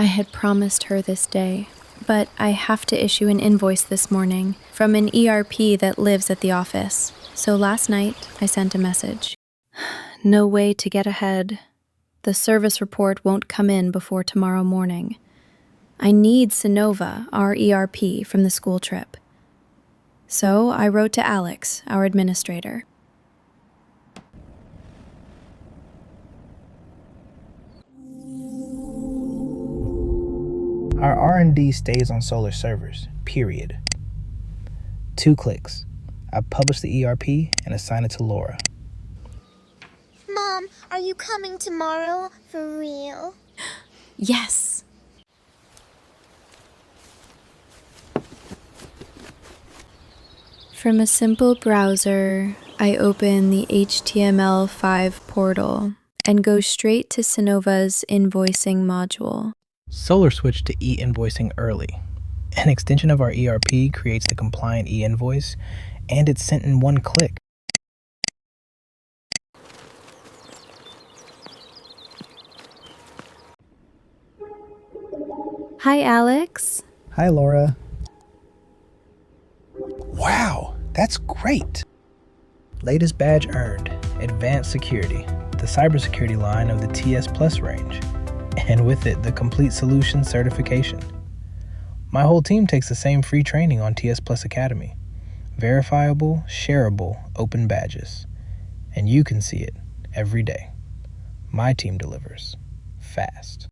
I had promised her this day, but I have to issue an invoice this morning from an ERP that lives at the office. So last night, I sent a message. No way to get ahead. The service report won't come in before tomorrow morning. I need Sonova, our ERP, from the school trip. So I wrote to Alex, our administrator. Our R&D stays on Solar servers, period. 2 clicks. I publish the ERP and assign it to Laura. Mom, are you coming tomorrow? For real? Yes. From a simple browser, I open the HTML5 portal and go straight to Sonova's invoicing module. Solar switched to E-Invoicing early. An extension of our ERP creates the compliant e-invoice, and it's sent in 1 click. Hi, Alex. Hi, Laura. Wow, that's great! Latest badge earned, Advanced Security, the cybersecurity line of the TSplus range, and with it, the Complete Solution certification. My whole team takes the same free training on TSplus Academy. Verifiable, shareable, open badges. And you can see it every day. My team delivers fast.